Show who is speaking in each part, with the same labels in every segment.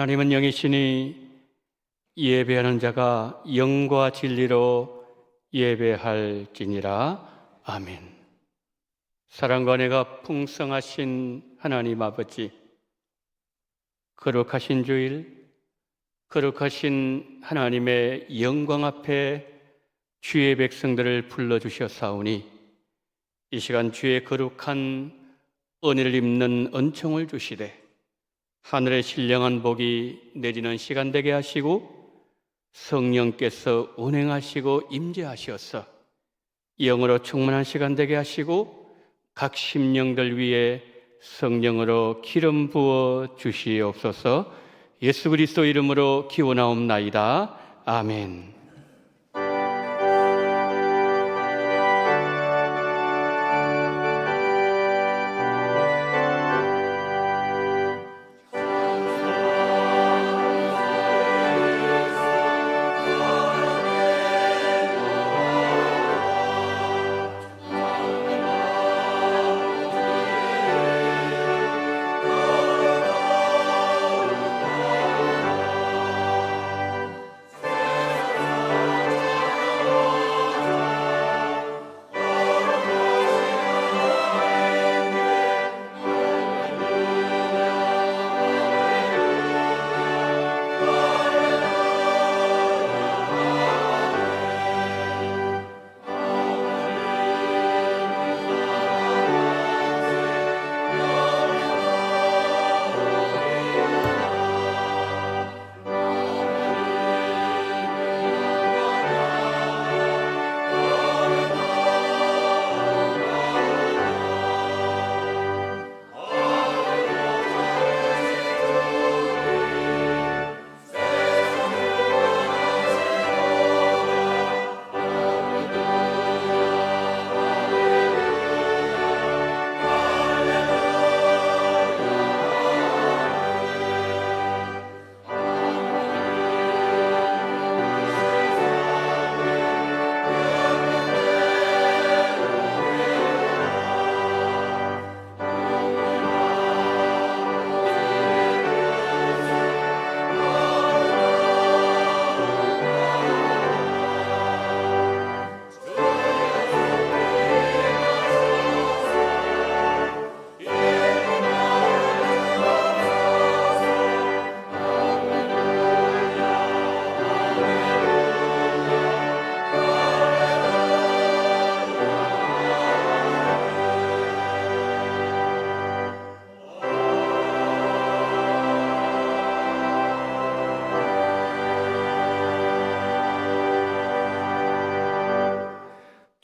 Speaker 1: 하나님은 영이시니 예배하는 자가 영과 진리로 예배할지니라. 아멘. 사랑과 은혜가 풍성하신 하나님 아버지, 거룩하신 주일, 거룩하신 하나님의 영광 앞에 주의 백성들을 불러주셨사오니 이 시간 주의 거룩한 은혜를 입는 은총을 주시되 하늘의 신령한 복이 내리는 시간 되게 하시고 성령께서 운행하시고 임재하셔서 영으로 충만한 시간 되게 하시고 각 심령들 위에 성령으로 기름 부어 주시옵소서. 예수 그리스도 이름으로 기원하옵나이다. 아멘.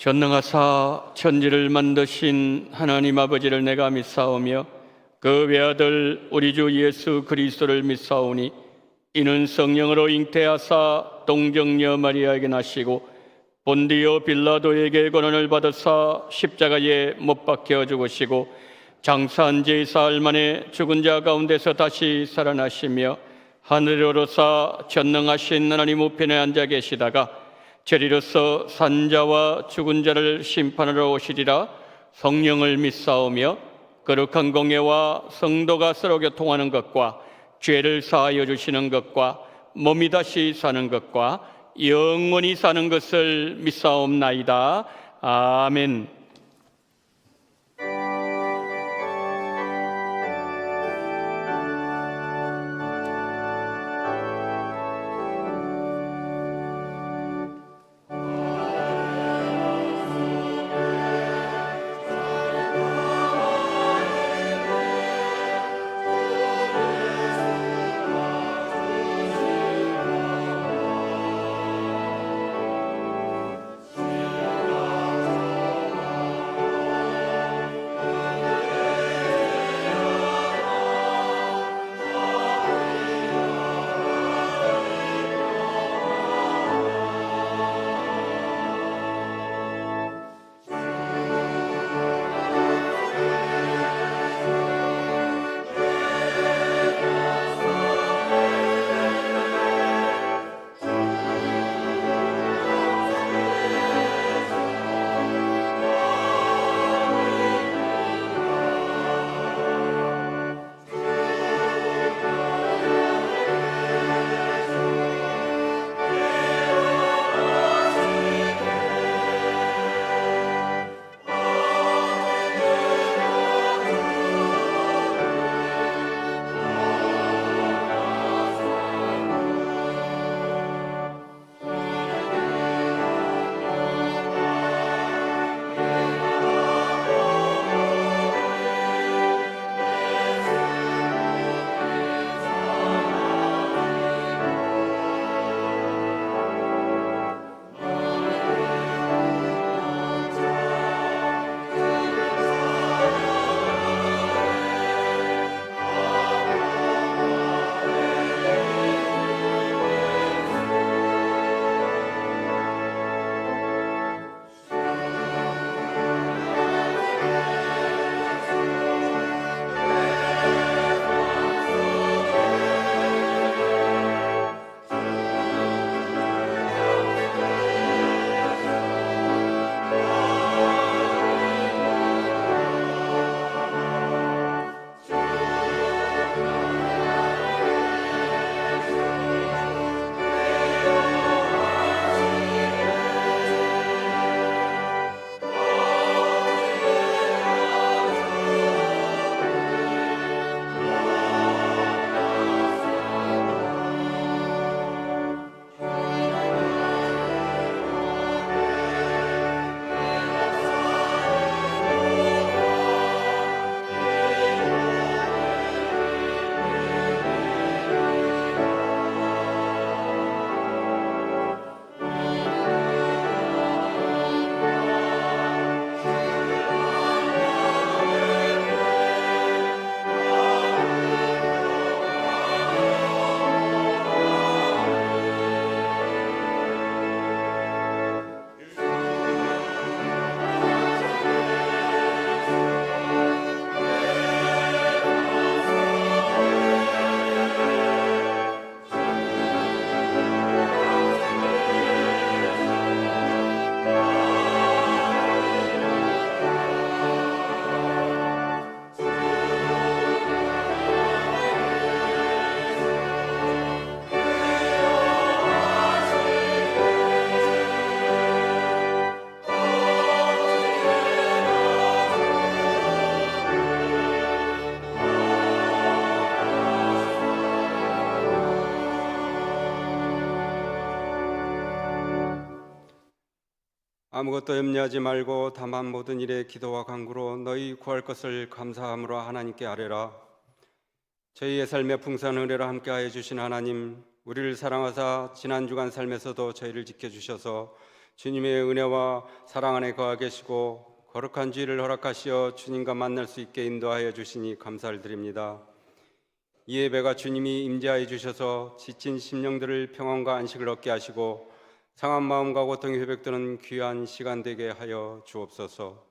Speaker 1: 전능하사 천지를 만드신 하나님 아버지를 내가 믿사오며 그 외아들 우리 주 예수 그리스도를 믿사오니 이는 성령으로 잉태하사 동정녀 마리아에게 나시고 본디오 빌라도에게 고난을 받으사 십자가에 못 박혀 죽으시고 장사한 지 사흘 만에 죽은 자 가운데서 다시 살아나시며 하늘에 오르사 전능하신 하나님 우편에 앉아 계시다가 저리로서 산자와 죽은 자를 심판하러 오시리라. 성령을 믿사오며 거룩한 공예와 성도가 서로 교통하는 것과 죄를 사하여 주시는 것과 몸이 다시 사는 것과 영원히 사는 것을 믿사옵나이다. 아멘.
Speaker 2: 아무것도 염려하지 말고 다만 모든 일에 기도와 간구로 너희 구할 것을 감사함으로 하나님께 아뢰라. 저희의 삶에 풍성한 은혜로 함께하여 주신 하나님, 우리를 사랑하사 지난 주간 삶에서도 저희를 지켜주셔서 주님의 은혜와 사랑 안에 거하 계시고 거룩한 주의를 허락하시어 주님과 만날 수 있게 인도하여 주시니 감사를 드립니다. 이 예배가 주님이 임재하여 주셔서 지친 심령들을 평안과 안식을 얻게 하시고 상한 마음과 고통이 회복되는 귀한 시간 되게 하여 주옵소서.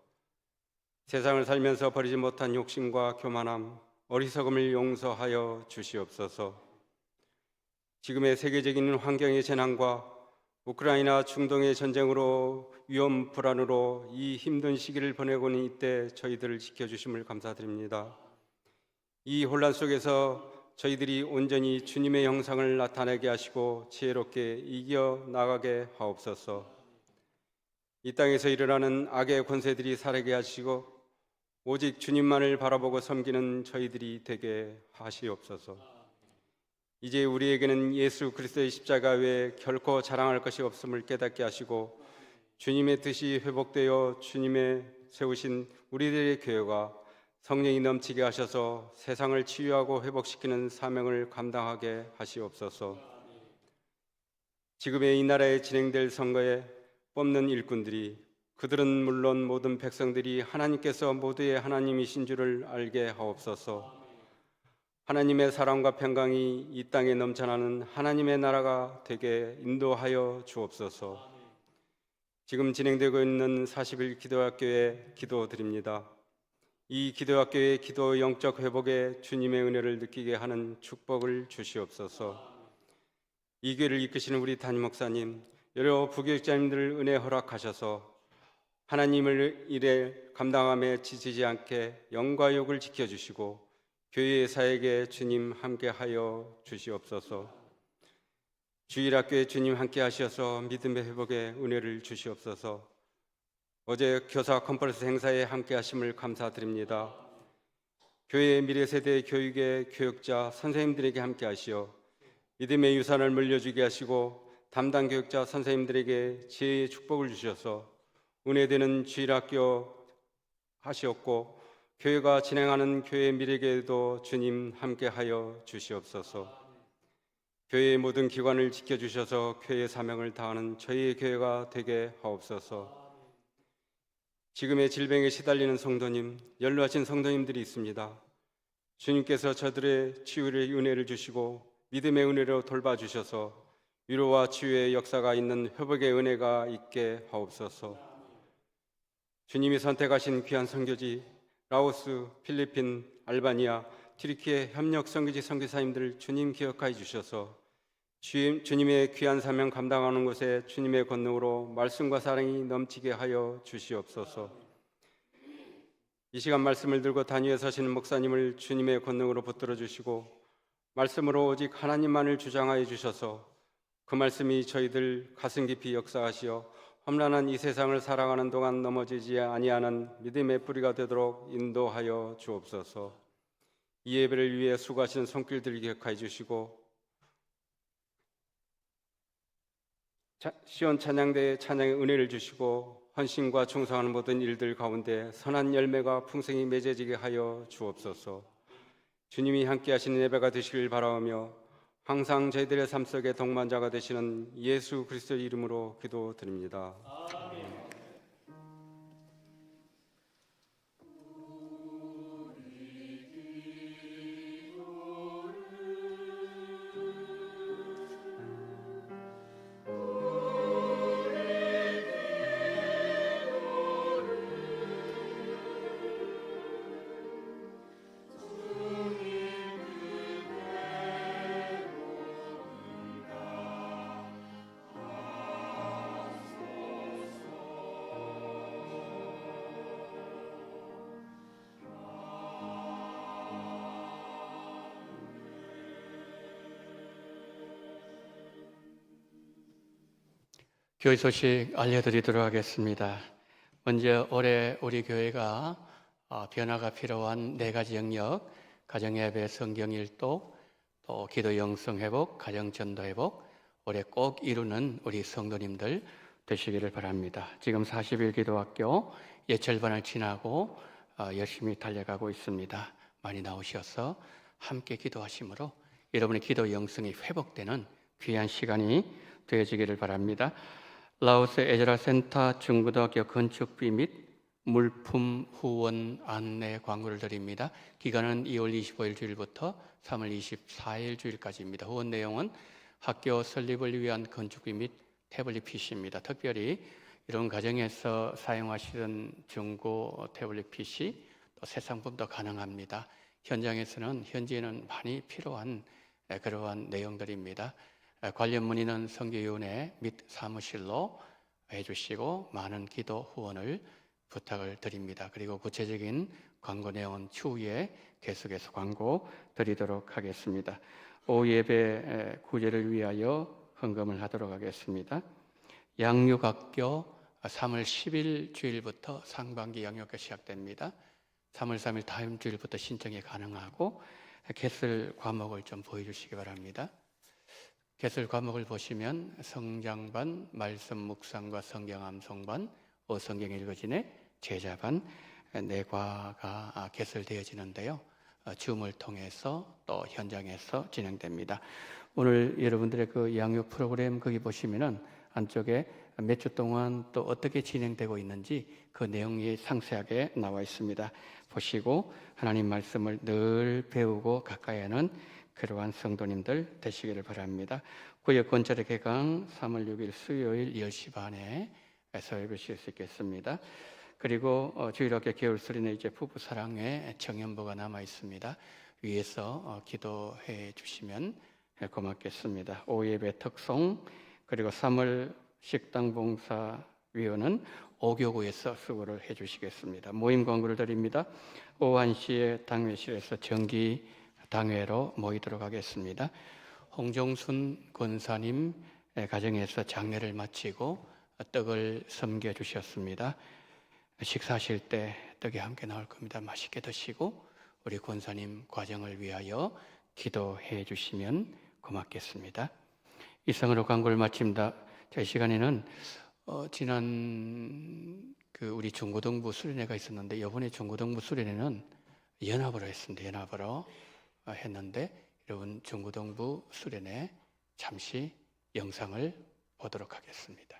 Speaker 2: 세상을 살면서 버리지 못한 욕심과 교만함, 어리석음을 용서하여 주시옵소서. 지금의 세계적인 환경의 재난과 우크라이나 중동의 전쟁으로 위험 불안으로 이 힘든 시기를 보내고 있는 이때 저희들을 지켜주심을 감사드립니다. 이 혼란 속에서 저희들이 온전히 주님의 형상을 나타내게 하시고 지혜롭게 이겨 나가게 하옵소서. 이 땅에서 일어나는 악의 권세들이 사라지게 하시고 오직 주님만을 바라보고 섬기는 저희들이 되게 하시옵소서. 이제 우리에게는 예수 그리스도의 십자가 외에 결코 자랑할 것이 없음을 깨닫게 하시고 주님의 뜻이 회복되어 주님의 세우신 우리들의 교회가 성령이 넘치게 하셔서 세상을 치유하고 회복시키는 사명을 감당하게 하시옵소서. 지금의 이 나라에 진행될 선거에 뽑는 일꾼들이, 그들은 물론 모든 백성들이 하나님께서 모두의 하나님이신 줄을 알게 하옵소서. 하나님의 사랑과 평강이 이 땅에 넘쳐나는 하나님의 나라가 되게 인도하여 주옵소서. 지금 진행되고 있는 40일 기도학교에 기도드립니다. 이 기도학교의 기도 영적 회복에 주님의 은혜를 느끼게 하는 축복을 주시옵소서. 이 교회를 이끄시는 우리 담임 목사님, 여러 부교육자님들 은혜 허락하셔서 하나님을 일에 감당함에 지치지 않게 영과 욕을 지켜주시고 교회의 사역에 주님 함께하여 주시옵소서. 주일학교에 주님 함께 하셔서 믿음의 회복에 은혜를 주시옵소서. 어제 교사 컨퍼런스 행사에 함께 하심을 감사드립니다. 교회의 미래 세대 교육의 교육자 선생님들에게 함께 하시어 믿음의 유산을 물려주게 하시고 담당 교육자 선생님들에게 지혜의 축복을 주셔서 은혜되는 주일학교 하시옵고 교회가 진행하는 교회 미래에도 주님 함께하여 주시옵소서. 교회의 모든 기관을 지켜주셔서 교회의 사명을 다하는 저희의 교회가 되게 하옵소서. 지금의 질병에 시달리는 성도님, 연로하신 성도님들이 있습니다. 주님께서 저들의 치유의 은혜를 주시고 믿음의 은혜로 돌봐주셔서 위로와 치유의 역사가 있는 회복의 은혜가 있게 하옵소서. 주님이 선택하신 귀한 선교지 라오스, 필리핀, 알바니아, 튀르키예 협력 선교지 선교사님들 주님 기억하여 주셔서 주님의 귀한 사명 감당하는 곳에 주님의 권능으로 말씀과 사랑이 넘치게 하여 주시옵소서. 이 시간 말씀을 들고 단위에 서시는 목사님을 주님의 권능으로 붙들어 주시고 말씀으로 오직 하나님만을 주장하여 주셔서 그 말씀이 저희들 가슴 깊이 역사하시어 험난한 이 세상을 살아가는 동안 넘어지지 아니하는 믿음의 뿌리가 되도록 인도하여 주옵소서. 이 예배를 위해 수고하시는 손길들 기억하여 주시고 시온 찬양대에 찬양의 은혜를 주시고 헌신과 충성하는 모든 일들 가운데 선한 열매가 풍성히 맺어지게 하여 주옵소서. 주님이 함께 하시는 예배가 되시길 바라오며 항상 저희들의 삶 속에 동반자가 되시는 예수 그리스도의 이름으로 기도드립니다. 아멘.
Speaker 1: 교회 소식 알려드리도록 하겠습니다. 먼저 올해 우리 교회가 변화가 필요한 4가지 영역, 가정예배, 성경일독, 또 기도 영성회복, 가정전도회복, 올해 꼭 이루는 우리 성도님들 되시기를 바랍니다. 지금 40일 기도학교 예철반을 지나고 열심히 달려가고 있습니다. 많이 나오셔서 함께 기도하심으로 여러분의 기도 영성이 회복되는 귀한 시간이 되어지기를 바랍니다. 라오스 에즈라 센터 중고등학교 건축비 및 물품 후원 안내 광고를 드립니다. 기간은 2월 25일 주일부터 3월 24일 주일까지입니다. 후원 내용은 학교 설립을 위한 건축비 및 태블릿 PC입니다. 특별히 이런 가정에서 사용하시는 중고 태블릿 PC 또 새 상품도 가능합니다. 현지에는 많이 필요한 그러한 내용들입니다. 관련 문의는 선교위원회 및 사무실로 해주시고 많은 기도 후원을 부탁을 드립니다. 그리고 구체적인 광고 내용은 추후에 계속해서 광고 드리도록 하겠습니다. 오후 예배 구제를 위하여 헌금을 하도록 하겠습니다. 양육학교 3월 10일 주일부터 상반기 양육학교 시작됩니다. 3월 3일 다음 주일부터 신청이 가능하고 개설 과목을 좀 보여주시기 바랍니다. 개설 과목을 보시면 성장반, 말씀 묵상과 성경 암송반, 성경 읽어지네 제자반 네 과가 개설되어지는데요. 줌을 통해서 또 현장에서 진행됩니다. 오늘 여러분들의 그 양육 프로그램 거기 보시면은 안쪽에 몇 주 동안 또 어떻게 진행되고 있는지 그 내용이 상세하게 나와 있습니다. 보시고 하나님 말씀을 늘 배우고 가까이 하는 그러한 성도님들 되시기를 바랍니다. 구역 건설의 개강 3월 6일 수요일 10시 반에 예배실 수 있겠습니다. 그리고 주일학교 겨울수련회 이제 부부사랑의 청년부가 남아 있습니다. 위에서 기도해 주시면 고맙겠습니다. 오예배 특송 그리고 3월 식당봉사위원은 오교구에서 수고를 해 주시겠습니다. 모임 광고를 드립니다. 오후 1시에 당회실에서 정기 당회로 모이도록 하겠습니다. 홍종순 권사님 가정에서 장례를 마치고 떡을 섬겨 주셨습니다. 식사하실 때 떡이 함께 나올 겁니다. 맛있게 드시고 우리 권사님 과정을 위하여 기도해 주시면 고맙겠습니다. 이상으로 광고를 마칩니다. 제 시간에는 지난 우리 중고등부 수련회가 있었는데 이번에 중고등부 수련회는 연합으로 했습니다. 연합으로 했는데 여러분 중고등부 수련회 잠시 영상을 보도록 하겠습니다.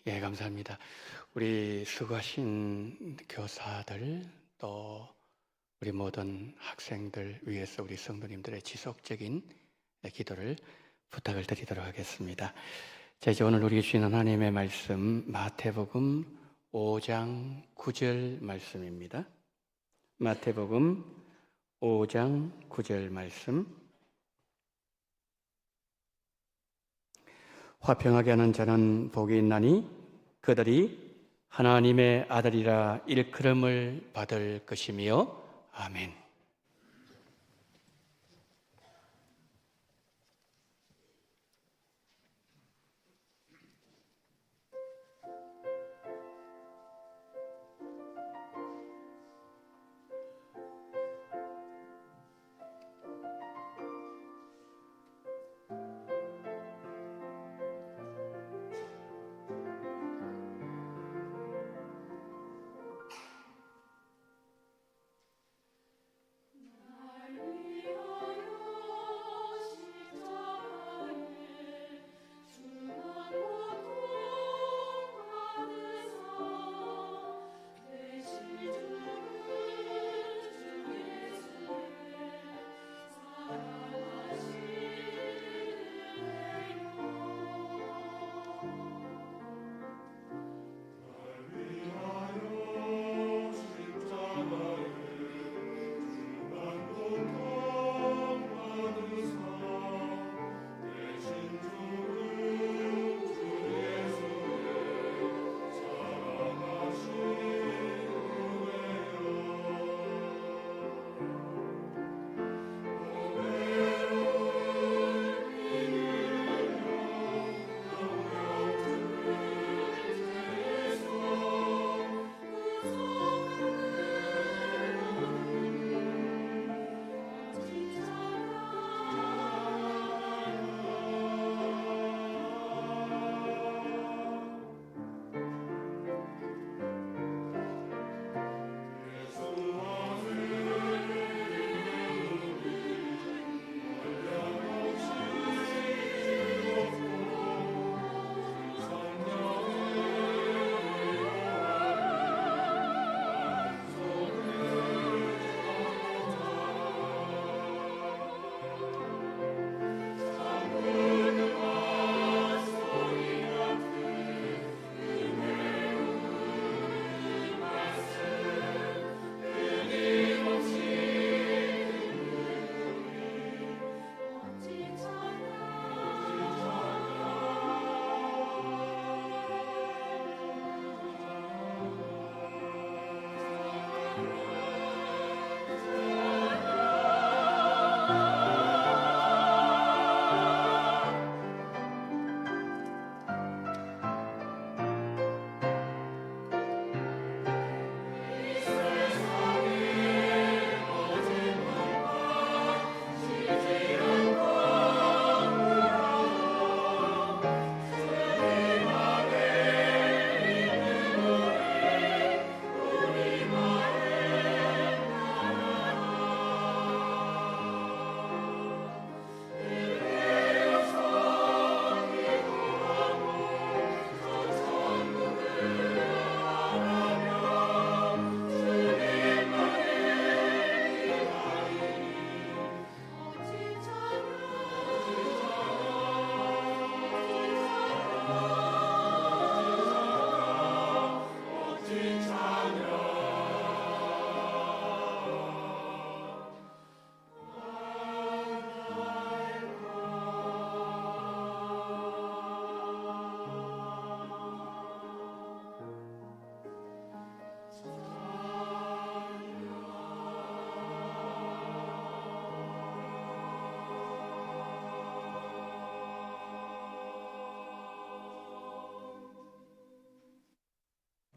Speaker 1: 예, 감사합니다. 우리 수고하신 교사들 또 우리 모든 학생들 위해서 우리 성도님들의 지속적인 기도를 부탁을 드리도록 하겠습니다. 자, 이제 오늘 우리에게 주시는 하나님의 말씀 마태복음 5장 9절 말씀입니다. 마태복음 5장 9절 말씀. 화평하게 하는 자는 복이 있나니 그들이 하나님의 아들이라 일컬음을 받을 것이며 아멘.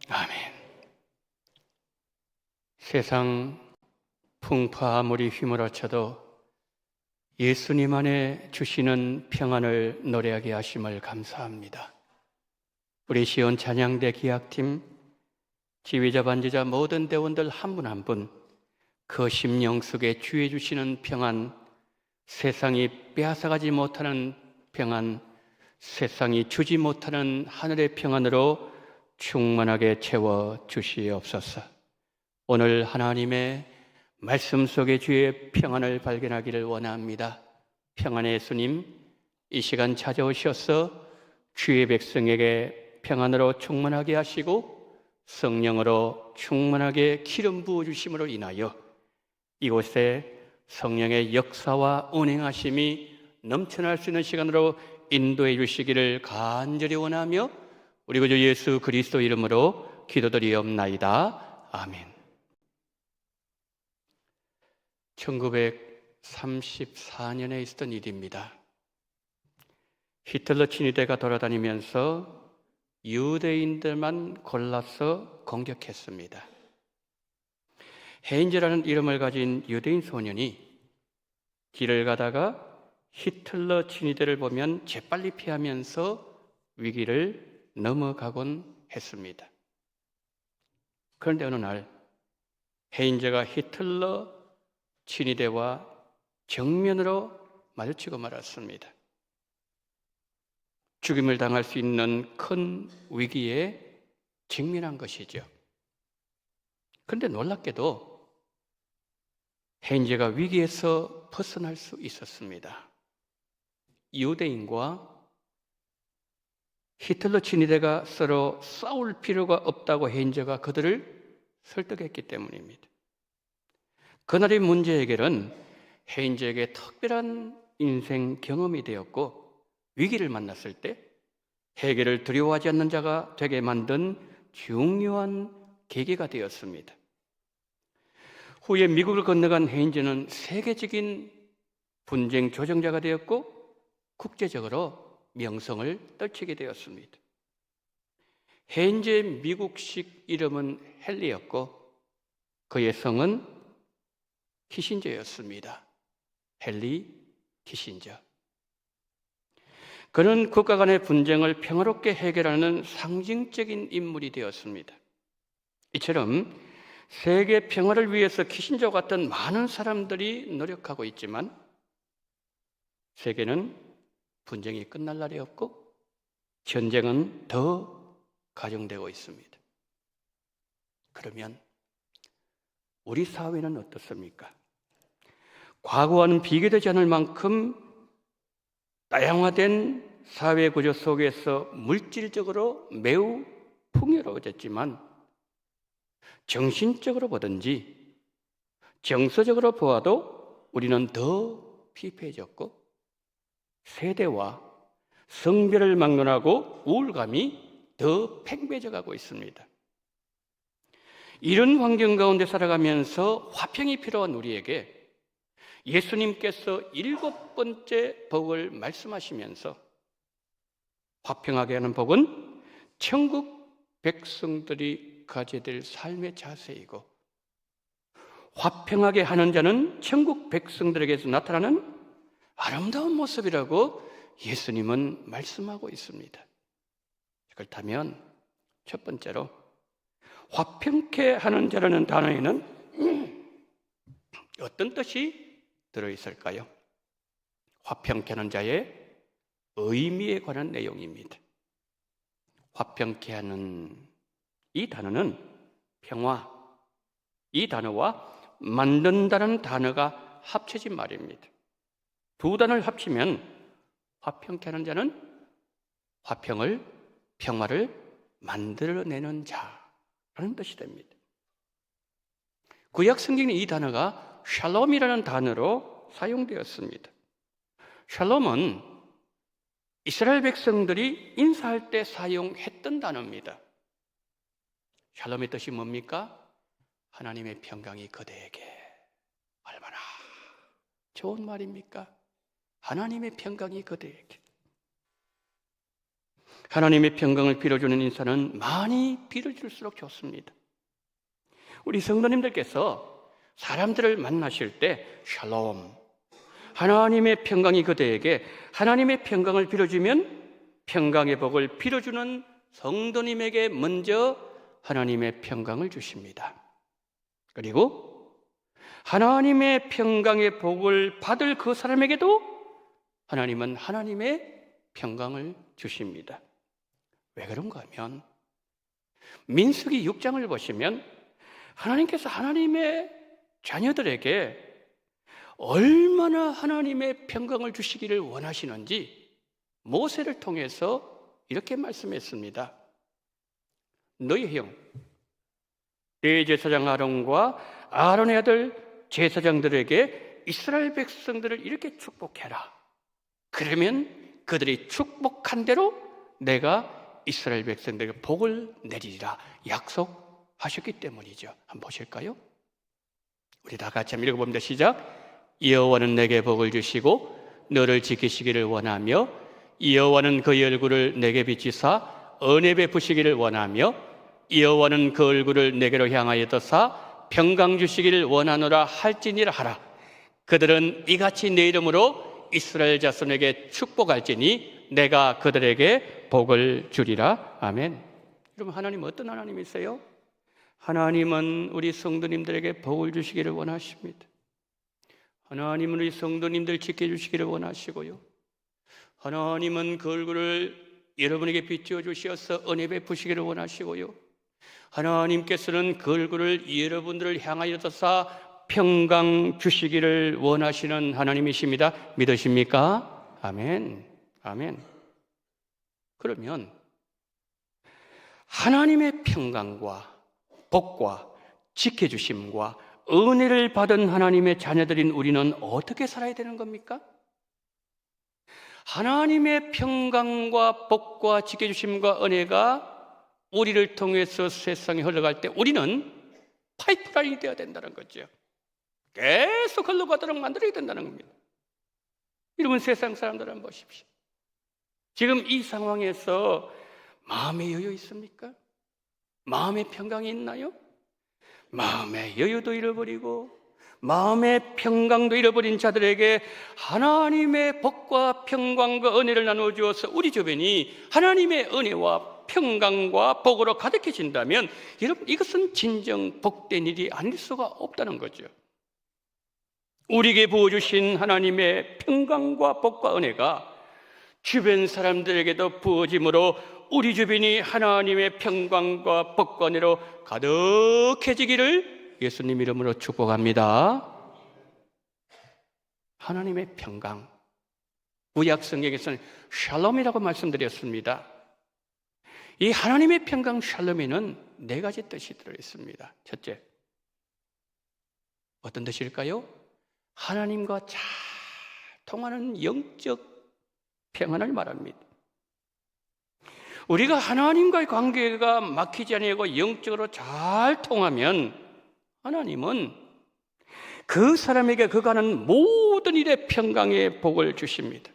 Speaker 1: 아멘. 세상 풍파 아무리 휘몰아쳐도 예수님 안에 주시는 평안을 노래하게 하심을 감사합니다. 우리 시온 찬양대 기악팀, 지휘자 반주자 모든 대원들 한 분 한 분 그 심령 속에 주해 주시는 평안, 세상이 빼앗아가지 못하는 평안, 세상이 주지 못하는 하늘의 평안으로 충만하게 채워 주시옵소서. 오늘 하나님의 말씀 속에 주의 평안을 발견하기를 원합니다. 평안의 예수님, 이 시간 찾아오셔서 주의 백성에게 평안으로 충만하게 하시고 성령으로 충만하게 기름 부어주심으로 인하여 이곳에 성령의 역사와 운행하심이 넘쳐날 수 있는 시간으로 인도해 주시기를 간절히 원하며 우리 구주 예수 그리스도 이름으로 기도드리옵나이다. 아멘. 1934년에 있었던 일입니다. 히틀러 친위대가 돌아다니면서 유대인들만 골라서 공격했습니다. 헤인즈라는 이름을 가진 유대인 소년이 길을 가다가 히틀러 친위대를 보면 재빨리 피하면서 위기를 넘어가곤 했습니다. 그런데 어느 날 헤인즈가 히틀러 친위대와 정면으로 마주치고 말았습니다. 죽임을 당할 수 있는 큰 위기에 직면한 것이죠. 그런데 놀랍게도 헤인즈가 위기에서 벗어날 수 있었습니다. 유대인과 히틀러 친위대가 서로 싸울 필요가 없다고 헤인즈가 그들을 설득했기 때문입니다. 그날의 문제 해결은 헤인즈에게 특별한 인생 경험이 되었고 위기를 만났을 때 해결을 두려워하지 않는 자가 되게 만든 중요한 계기가 되었습니다. 후에 미국을 건너간 헤인즈는 세계적인 분쟁 조정자가 되었고 국제적으로 명성을 떨치게 되었습니다. 헤인즈의 미국식 이름은 헨리였고 그의 성은 키신저였습니다. 헨리 키신저. 그는 국가 간의 분쟁을 평화롭게 해결하는 상징적인 인물이 되었습니다. 이처럼 세계 평화를 위해서 키신저 같은 많은 사람들이 노력하고 있지만 세계는 분쟁이 끝날 날이 없고 전쟁은 더 가중되고 있습니다. 그러면 우리 사회는 어떻습니까? 과거와는 비교되지 않을 만큼 다양화된 사회 구조 속에서 물질적으로 매우 풍요로워졌지만 정신적으로 보든지 정서적으로 보아도 우리는 더 피폐해졌고 세대와 성별을 막론하고 우울감이 더 팽배해져 가고 있습니다. 이런 환경 가운데 살아가면서 화평이 필요한 우리에게 예수님께서 7번째 복을 말씀하시면서 화평하게 하는 복은 천국 백성들이 가져야 될 삶의 자세이고 화평하게 하는 자는 천국 백성들에게서 나타나는 아름다운 모습이라고 예수님은 말씀하고 있습니다. 그렇다면 첫 번째로 화평케 하는 자라는 단어에는 어떤 뜻이 들어있을까요? 화평케 하는 자의 의미에 관한 내용입니다. 화평케 하는 이 단어는 평화, 이 단어와 만든다는 단어가 합쳐진 말입니다. 두 단어를 합치면 화평케 하는 자는 화평을, 평화를 만들어내는 자라는 뜻이 됩니다. 구약 성경에 이 단어가 샬롬이라는 단어로 사용되었습니다. 샬롬은 이스라엘 백성들이 인사할 때 사용했던 단어입니다. 샬롬의 뜻이 뭡니까? 하나님의 평강이 그대에게. 얼마나 좋은 말입니까? 하나님의 평강이 그대에게. 하나님의 평강을 빌어주는 인사는 많이 빌어줄수록 좋습니다. 우리 성도님들께서 사람들을 만나실 때 샬롬, 하나님의 평강이 그대에게, 하나님의 평강을 빌어주면 평강의 복을 빌어주는 성도님에게 먼저 하나님의 평강을 주십니다. 그리고 하나님의 평강의 복을 받을 그 사람에게도 하나님은 하나님의 평강을 주십니다. 왜 그런가 하면 민수기 6장을 보시면 하나님께서 하나님의 자녀들에게 얼마나 하나님의 평강을 주시기를 원하시는지 모세를 통해서 이렇게 말씀했습니다. 너희 형 대제사장 아론과 아론의 아들 제사장들에게 이스라엘 백성들을 이렇게 축복해라. 그러면 그들이 축복한 대로 내가 이스라엘 백성들에게 복을 내리리라 약속하셨기 때문이죠. 한번 보실까요? 우리 다 같이 한번 읽어봅니다. 시작. 여호와는 내게 복을 주시고 너를 지키시기를 원하며 여호와는 그의 얼굴을 내게 비치사 은혜 베푸시기를 원하며 여호와는 그 얼굴을 내게로 향하여 떠사 평강 주시기를 원하노라 할지니라 하라. 그들은 이같이 내 이름으로 이스라엘 자손에게 축복할지니 내가 그들에게 복을 주리라. 아멘. 여러분, 하나님은 어떤 하나님이세요? 하나님은 우리 성도님들에게 복을 주시기를 원하십니다. 하나님은 우리 성도님들 지켜주시기를 원하시고요. 하나님은 그 얼굴을 여러분에게 비추어 주셔서 은혜 베푸시기를 원하시고요. 하나님께서는 그 얼굴을 여러분들을 향하여 떠사 평강 주시기를 원하시는 하나님이십니다. 믿으십니까? 아멘. 아멘. 그러면 하나님의 평강과 복과 지켜주심과 은혜를 받은 하나님의 자녀들인 우리는 어떻게 살아야 되는 겁니까? 하나님의 평강과 복과 지켜주심과 은혜가 우리를 통해서 세상에 흘러갈 때 우리는 파이프라인이 되어야 된다는 거죠. 계속 흘러가도록 만들어야 된다는 겁니다. 여러분, 세상 사람들 한번 보십시오. 지금 이 상황에서 마음의 여유 있습니까? 마음의 평강이 있나요? 마음의 여유도 잃어버리고 마음의 평강도 잃어버린 자들에게 하나님의 복과 평강과 은혜를 나누어 주어서 우리 주변이 하나님의 은혜와 평강과 복으로 가득해진다면 여러분, 이것은 진정 복된 일이 아닐 수가 없다는 거죠. 우리에게 부어주신 하나님의 평강과 복과 은혜가 주변 사람들에게도 부어짐으로 우리 주변이 하나님의 평강과 복과 은혜로 가득해지기를 예수님 이름으로 축복합니다. 하나님의 평강, 구약 성경에서는 샬롬이라고 말씀드렸습니다. 이 하나님의 평강 샬롬에는 4가지 뜻이 들어있습니다. 첫째, 어떤 뜻일까요? 하나님과 잘 통하는 영적 평안을 말합니다. 우리가 하나님과의 관계가 막히지 아니하고 영적으로 잘 통하면 하나님은 그 사람에게 그가 하는 모든 일에 평강의 복을 주십니다.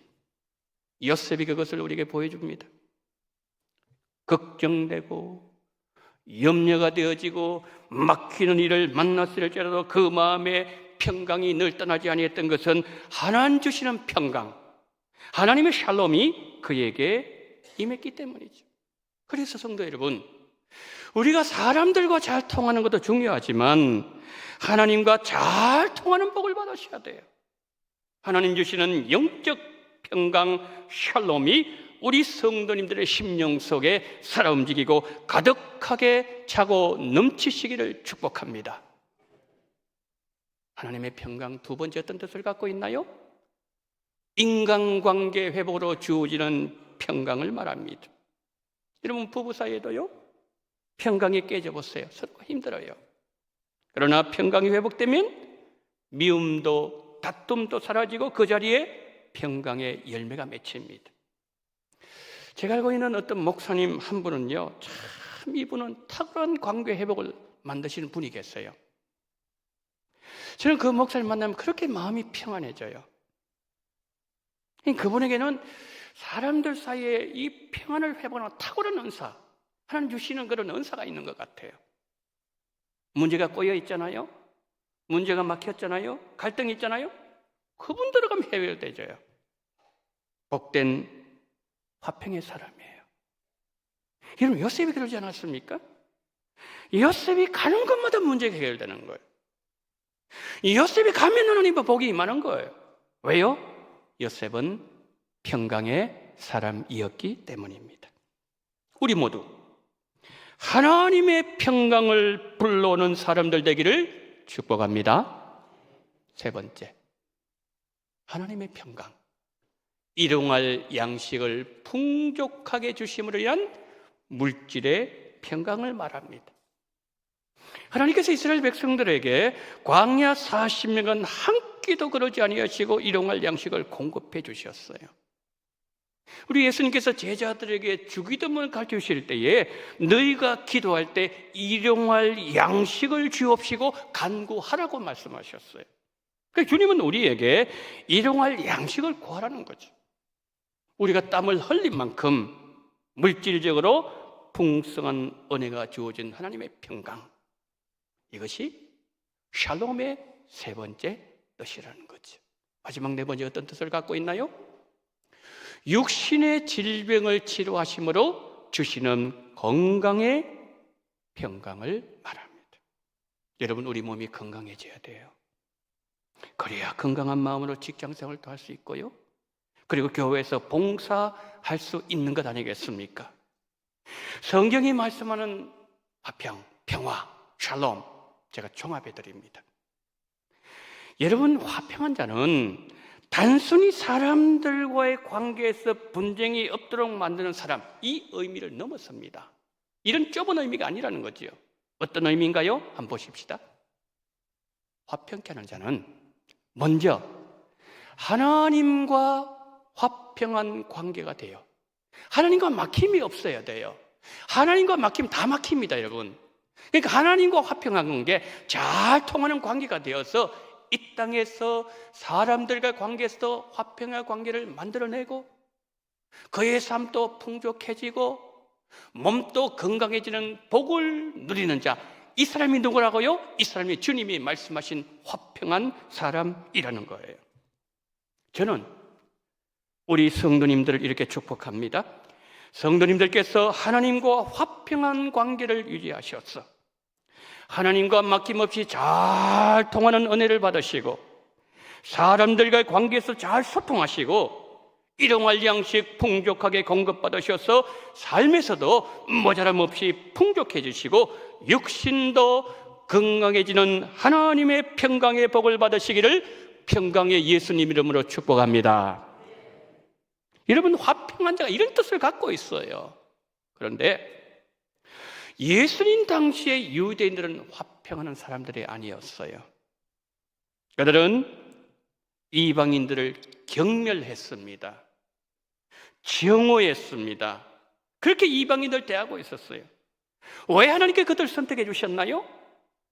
Speaker 1: 요셉이 그것을 우리에게 보여줍니다. 걱정되고 염려가 되어지고 막히는 일을 만났을지라도 그 마음에 평강이 늘 떠나지 아니했던 것은 하나님 주시는 평강, 하나님의 샬롬이 그에게 임했기 때문이죠. 그래서 성도 여러분, 우리가 사람들과 잘 통하는 것도 중요하지만 하나님과 잘 통하는 복을 받으셔야 돼요. 하나님 주시는 영적 평강 샬롬이 우리 성도님들의 심령 속에 살아 움직이고 가득하게 차고 넘치시기를 축복합니다. 하나님의 평강 두 번째 어떤 뜻을 갖고 있나요? 인간관계 회복으로 주어지는 평강을 말합니다. 여러분, 부부 사이에도요, 평강이 깨져보세요. 서로가 힘들어요. 그러나 평강이 회복되면 미움도 다툼도 사라지고 그 자리에 평강의 열매가 맺힙니다. 제가 알고 있는 어떤 목사님 한 분은요, 참 이분은 탁월한 관계 회복을 만드시는 분이 계세요. 저는 그 목사님 만나면 그렇게 마음이 평안해져요. 그분에게는 사람들 사이에 이 평안을 회복하는 탁월한 은사, 하나님 주시는 그런 은사가 있는 것 같아요. 문제가 꼬여 있잖아요. 문제가 막혔잖아요. 갈등이 있잖아요. 그분 들어가면 해결되져요. 복된 화평의 사람이에요. 여러분, 요셉이 그러지 않았습니까? 요셉이 가는 곳마다 문제가 해결되는 거예요. 요셉이 가면 하나님의 복이 임하는 거예요. 왜요? 요셉은 평강의 사람이었기 때문입니다. 우리 모두 하나님의 평강을 불러오는 사람들 되기를 축복합니다. 세 번째, 하나님의 평강, 일용할 양식을 풍족하게 주심으로 인한 물질의 평강을 말합니다. 하나님께서 이스라엘 백성들에게 광야 40년간 한 끼도 그러지 아니하시고 일용할 양식을 공급해 주셨어요. 우리 예수님께서 제자들에게 주기도문을 가르쳐 주실 때에 너희가 기도할 때 일용할 양식을 주옵시고 간구하라고 말씀하셨어요. 그러니까 주님은 우리에게 일용할 양식을 구하라는 거죠. 우리가 땀을 흘린 만큼 물질적으로 풍성한 은혜가 주어진 하나님의 평강, 이것이 샬롬의 세 번째 뜻이라는 거죠. 마지막 네 번째 어떤 뜻을 갖고 있나요? 육신의 질병을 치료하심으로 주시는 건강의 평강을 말합니다. 여러분, 우리 몸이 건강해져야 돼요. 그래야 건강한 마음으로 직장생활도 할 수 있고요, 그리고 교회에서 봉사할 수 있는 것 아니겠습니까? 성경이 말씀하는 화평, 평화, 샬롬, 제가 종합해 드립니다. 여러분, 화평한 자는 단순히 사람들과의 관계에서 분쟁이 없도록 만드는 사람, 이 의미를 넘어섭니다. 이런 좁은 의미가 아니라는 거지요. 어떤 의미인가요? 한번 보십시다. 화평케 하는 자는 먼저 하나님과 화평한 관계가 돼요. 하나님과 막힘이 없어야 돼요. 하나님과 막히면 다 막힙니다, 여러분. 그러니까 하나님과 화평한 관계, 잘 통하는 관계가 되어서 이 땅에서 사람들과 관계에서도 화평의 관계를 만들어내고 그의 삶도 풍족해지고 몸도 건강해지는 복을 누리는 자, 이 사람이 누구라고요? 이 사람이 주님이 말씀하신 화평한 사람이라는 거예요. 저는 우리 성도님들을 이렇게 축복합니다. 성도님들께서 하나님과 화평한 관계를 유지하셔서 하나님과 막힘없이 잘 통하는 은혜를 받으시고 사람들과의 관계에서 잘 소통하시고 일용할 양식 풍족하게 공급받으셔서 삶에서도 모자람 없이 풍족해지시고 육신도 건강해지는 하나님의 평강의 복을 받으시기를 평강의 예수님 이름으로 축복합니다. 여러분, 화평한 자가 이런 뜻을 갖고 있어요. 그런데 예수님 당시의 유대인들은 화평하는 사람들이 아니었어요. 그들은 이방인들을 경멸했습니다. 정오했습니다. 그렇게 이방인들 대하고 있었어요. 왜 하나님께 그들을 선택해 주셨나요?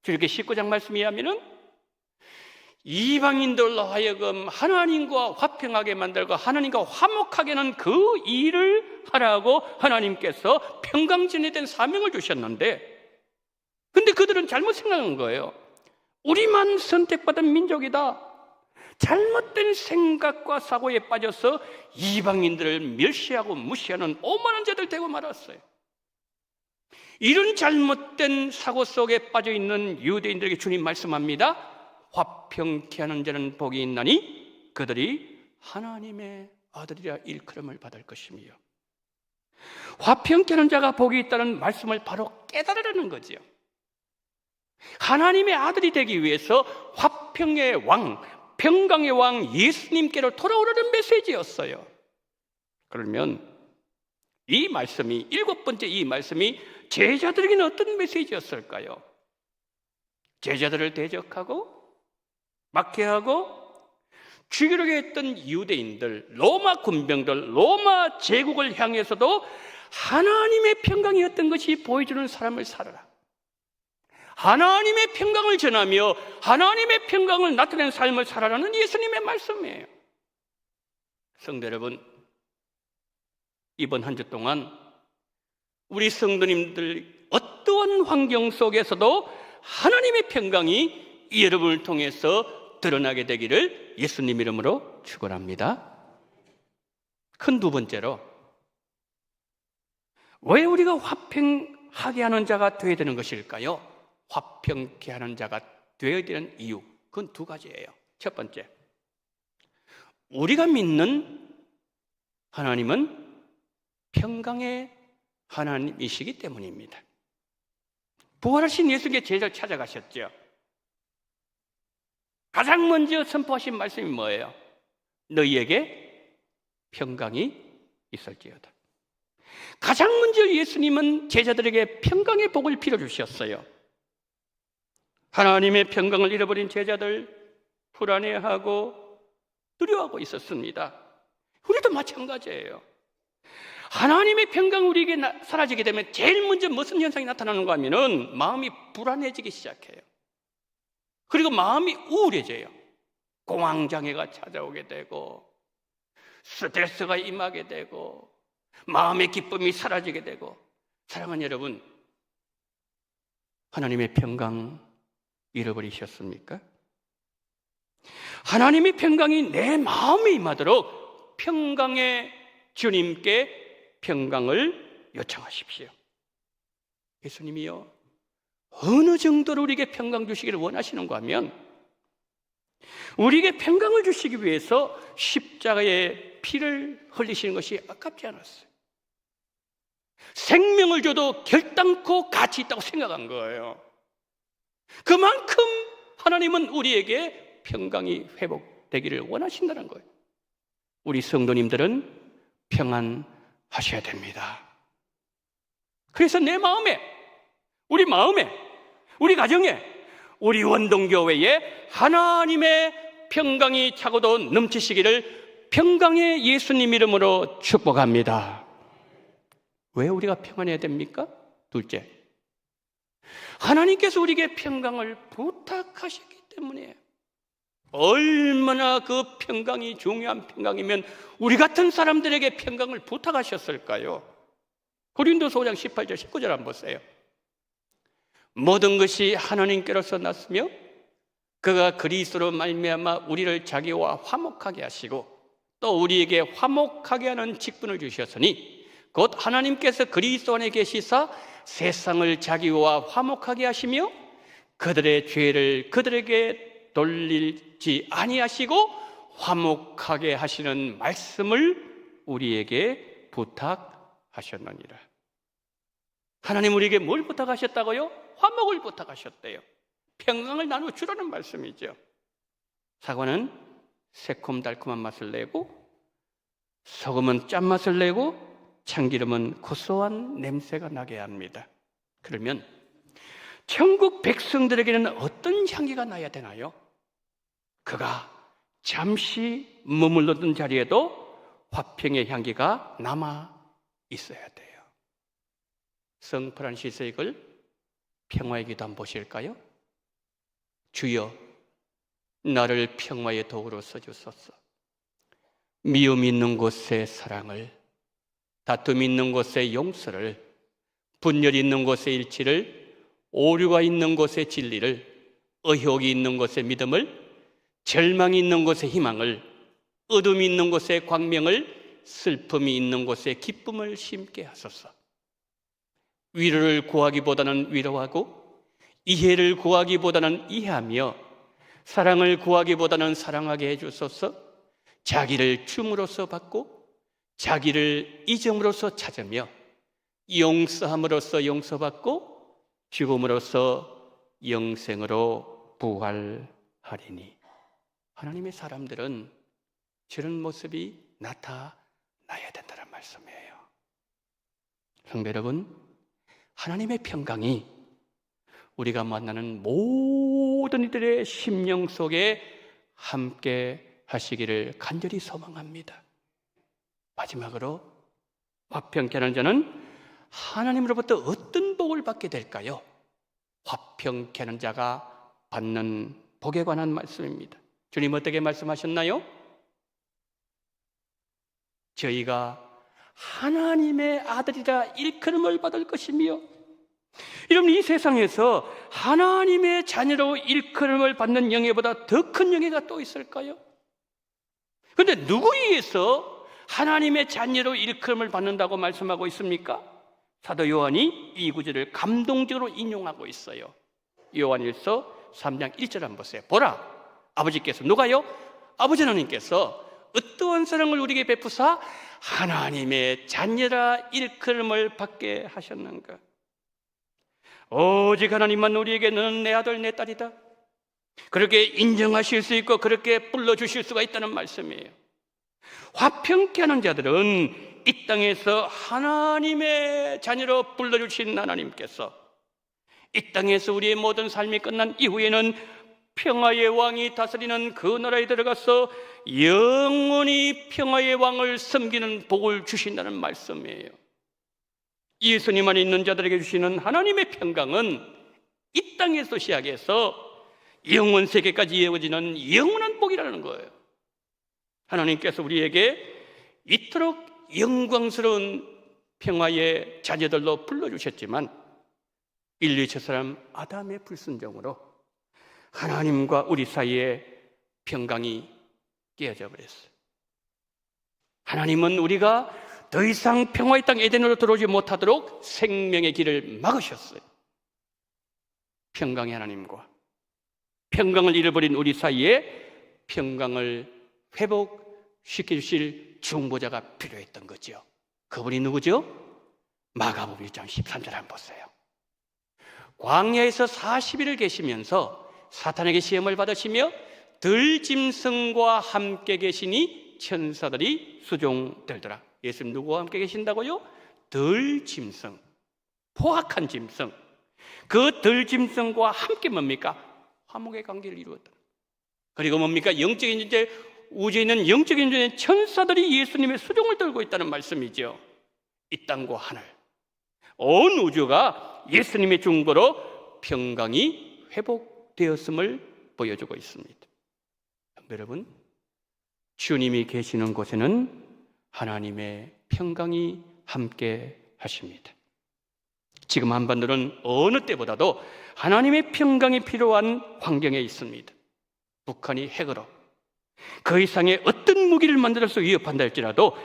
Speaker 1: 주일기 19장 말씀에 하면은 이방인들로 하여금 하나님과 화평하게 만들고 하나님과 화목하게 하는 그 일을 하라고 하나님께서 평강진에 된 사명을 주셨는데, 근데 그들은 잘못 생각한 거예요. 우리만 선택받은 민족이다. 잘못된 생각과 사고에 빠져서 이방인들을 멸시하고 무시하는 오만한 자들 되고 말았어요. 이런 잘못된 사고 속에 빠져 있는 유대인들에게 주님 말씀합니다. 화평케 하는 자는 복이 있나니 그들이 하나님의 아들이라 일컬음을 받을 것이며, 화평케 하는 자가 복이 있다는 말씀을 바로 깨달으라는 거지요. 하나님의 아들이 되기 위해서 화평의 왕, 평강의 왕 예수님께로 돌아오라는 메시지였어요. 그러면 이 말씀이, 일곱 번째 이 말씀이 제자들에게는 어떤 메시지였을까요? 제자들을 대적하고 막해하고 죽이려고 했던 유대인들, 로마 군병들, 로마 제국을 향해서도 하나님의 평강이었던 것이 보여주는 사람을 살아라. 하나님의 평강을 전하며 하나님의 평강을 나타내는 삶을 살아라는 예수님의 말씀이에요. 성도 여러분, 이번 한 주 동안 우리 성도님들 어떠한 환경 속에서도 하나님의 평강이 여러분을 통해서 드러나게 되기를 예수님 이름으로 축원합니다. 큰 두 번째로, 왜 우리가 화평하게 하는 자가 되어야 되는 것일까요? 화평케 하는 자가 되어야 되는 이유, 그건 두 가지예요. 첫 번째, 우리가 믿는 하나님은 평강의 하나님이시기 때문입니다. 부활하신 예수님께 제자를 찾아가셨죠. 가장 먼저 선포하신 말씀이 뭐예요? 너희에게 평강이 있을지어다. 가장 먼저 예수님은 제자들에게 평강의 복을 빌어주셨어요. 하나님의 평강을 잃어버린 제자들 불안해하고 두려워하고 있었습니다. 우리도 마찬가지예요. 하나님의 평강 우리에게 사라지게 되면 제일 먼저 무슨 현상이 나타나는가 하면은 마음이 불안해지기 시작해요. 그리고 마음이 우울해져요. 공황장애가 찾아오게 되고 스트레스가 임하게 되고 마음의 기쁨이 사라지게 되고. 사랑하는 여러분, 하나님의 평강 잃어버리셨습니까? 하나님의 평강이 내 마음에 임하도록 평강의 주님께 평강을 요청하십시오. 예수님이요, 어느 정도로 우리에게 평강 주시기를 원하시는가 하면 우리에게 평강을 주시기 위해서 십자가의 피를 흘리시는 것이 아깝지 않았어요. 생명을 줘도 결단코 가치 있다고 생각한 거예요. 그만큼 하나님은 우리에게 평강이 회복되기를 원하신다는 거예요. 우리 성도님들은 평안하셔야 됩니다. 그래서 내 마음에, 우리 마음에, 우리 가정에, 우리 원동교회에 하나님의 평강이 차고도 넘치시기를 평강의 예수님 이름으로 축복합니다. 왜 우리가 평안해야 됩니까? 둘째, 하나님께서 우리에게 평강을 부탁하셨기 때문이에요. 얼마나 그 평강이 중요한 평강이면 우리 같은 사람들에게 평강을 부탁하셨을까요? 고린도서 5장 18절 19절 한번 보세요. 모든 것이 하나님께로서 났으며 그가 그리스도로 말미암아 우리를 자기와 화목하게 하시고 또 우리에게 화목하게 하는 직분을 주셨으니 곧 하나님께서 그리스도 안에 계시사 세상을 자기와 화목하게 하시며 그들의 죄를 그들에게 돌리지 아니하시고 화목하게 하시는 말씀을 우리에게 부탁하셨느니라. 하나님 우리에게 뭘 부탁하셨다고요? 화목을 부탁하셨대요. 평강을 나누어 주라는 말씀이죠. 사과는 새콤달콤한 맛을 내고 소금은 짠맛을 내고 참기름은 고소한 냄새가 나게 합니다. 그러면 천국 백성들에게는 어떤 향기가 나야 되나요? 그가 잠시 머물렀던 자리에도 화평의 향기가 남아 있어야 돼요. 성 프란시스의 글 평화의 기도 한번 보실까요? 주여 나를 평화의 도구로 써주소서. 미움 있는 곳에 사랑을, 다툼 있는 곳에 용서를, 분열 있는 곳에 일치를, 오류가 있는 곳에 진리를, 의혹이 있는 곳에 믿음을, 절망이 있는 곳에 희망을, 어둠이 있는 곳에 광명을, 슬픔이 있는 곳에 기쁨을 심게 하소서. 위로를 구하기보다는 위로하고 이해를 구하기보다는 이해하며 사랑을 구하기보다는 사랑하게 해주소서. 자기를 춤으로써 받고 자기를 잊음으로써 찾으며 용서함으로써 용서받고 죽음으로써 영생으로 부활하리니. 하나님의 사람들은 저런 모습이 나타나야 된다는 말씀이에요. 성도 여러분, 하나님의 평강이 우리가 만나는 모든 이들의 심령 속에 함께 하시기를 간절히 소망합니다. 마지막으로 화평케 하는 자는 하나님으로부터 어떤 복을 받게 될까요? 화평케 하는 자가 받는 복에 관한 말씀입니다. 주님 어떻게 말씀하셨나요? 저희가 하나님의 아들이라 일컬음을 받을 것이며. 여러분, 이 세상에서 하나님의 자녀로 일컬음을 받는 영예보다 더 큰 영예가 또 있을까요? 그런데 누구에 의해서 하나님의 자녀로 일컬음을 받는다고 말씀하고 있습니까? 사도 요한이 이 구절을 감동적으로 인용하고 있어요. 요한일서 3장 1절 한번 보세요. 보라, 아버지께서, 누가요? 아버지 하나님께서 어떠한 사랑을 우리에게 베푸사 하나님의 자녀라 일컬음을 받게 하셨는가? 오직 하나님만 우리에게 너는 내 아들 내 딸이다, 그렇게 인정하실 수 있고 그렇게 불러주실 수가 있다는 말씀이에요. 화평케 하는 자들은 이 땅에서 하나님의 자녀로 불러주신 하나님께서 이 땅에서 우리의 모든 삶이 끝난 이후에는 평화의 왕이 다스리는 그 나라에 들어가서 영원히 평화의 왕을 섬기는 복을 주신다는 말씀이에요. 예수님 안에 있는 자들에게 주시는 하나님의 평강은 이 땅에서 시작해서 영원 세계까지 이어지는 영원한 복이라는 거예요. 하나님께서 우리에게 이토록 영광스러운 평화의 자녀들로 불러주셨지만 인류의 첫사람 아담의 불순종으로 하나님과 우리 사이에 평강이 깨어져 버렸어요. 하나님은 우리가 더 이상 평화의 땅 에덴으로 들어오지 못하도록 생명의 길을 막으셨어요. 평강의 하나님과 평강을 잃어버린 우리 사이에 평강을 회복시켜 주실 중보자가 필요했던 거죠. 그분이 누구죠? 마가복음 1장 13절 한번 보세요. 광야에서 40일을 계시면서 사탄에게 시험을 받으시며 들짐승과 함께 계시니 천사들이 수종들더라. 예수님 누구와 함께 계신다고요? 들짐승, 포악한 짐승. 그 들짐승과 함께 뭡니까? 화목의 관계를 이루었다. 그리고 뭡니까? 영적인 존재, 우주에 있는 영적인 존재 천사들이 예수님의 수종을 들고 있다는 말씀이죠. 이 땅과 하늘, 온 우주가 예수님의 중보로 평강이 회복되었음을 보여주고 있습니다. 여러분, 주님이 계시는 곳에는 하나님의 평강이 함께 하십니다. 지금 한반도는 어느 때보다도 하나님의 평강이 필요한 환경에 있습니다. 북한이 핵으로 그 이상의 어떤 무기를 만들어서 위협한다 할지라도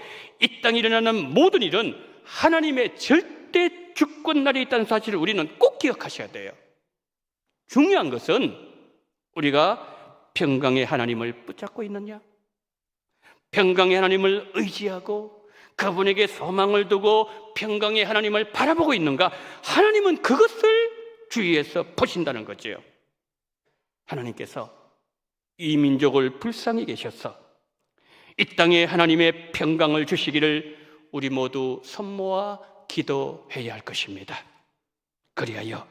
Speaker 1: 이 땅에 일어나는 모든 일은 하나님의 절대 주권날이 있다는 사실을 우리는 꼭 기억하셔야 돼요. 중요한 것은 우리가 평강의 하나님을 붙잡고 있느냐, 평강의 하나님을 의지하고 그분에게 소망을 두고 평강의 하나님을 바라보고 있는가? 하나님은 그것을 주위에서 보신다는 거죠. 하나님께서 이 민족을 불쌍히 계셔서 이 땅에 하나님의 평강을 주시기를 우리 모두 손모아 기도해야 할 것입니다. 그리하여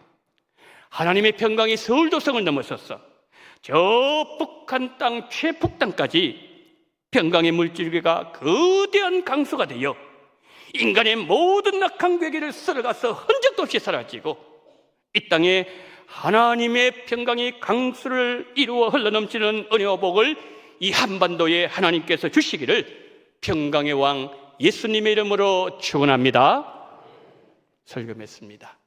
Speaker 1: 하나님의 평강이 서울도성을 넘어서서 저 북한 땅 최북단까지 평강의 물줄기가 거대한 강수가 되어 인간의 모든 악한 괴계를 쓸어가서 흔적도 없이 사라지고 이 땅에 하나님의 평강이 강수를 이루어 흘러넘치는 은혜와 복을 이 한반도에 하나님께서 주시기를 평강의 왕 예수님의 이름으로 축원합니다. 설교했습니다.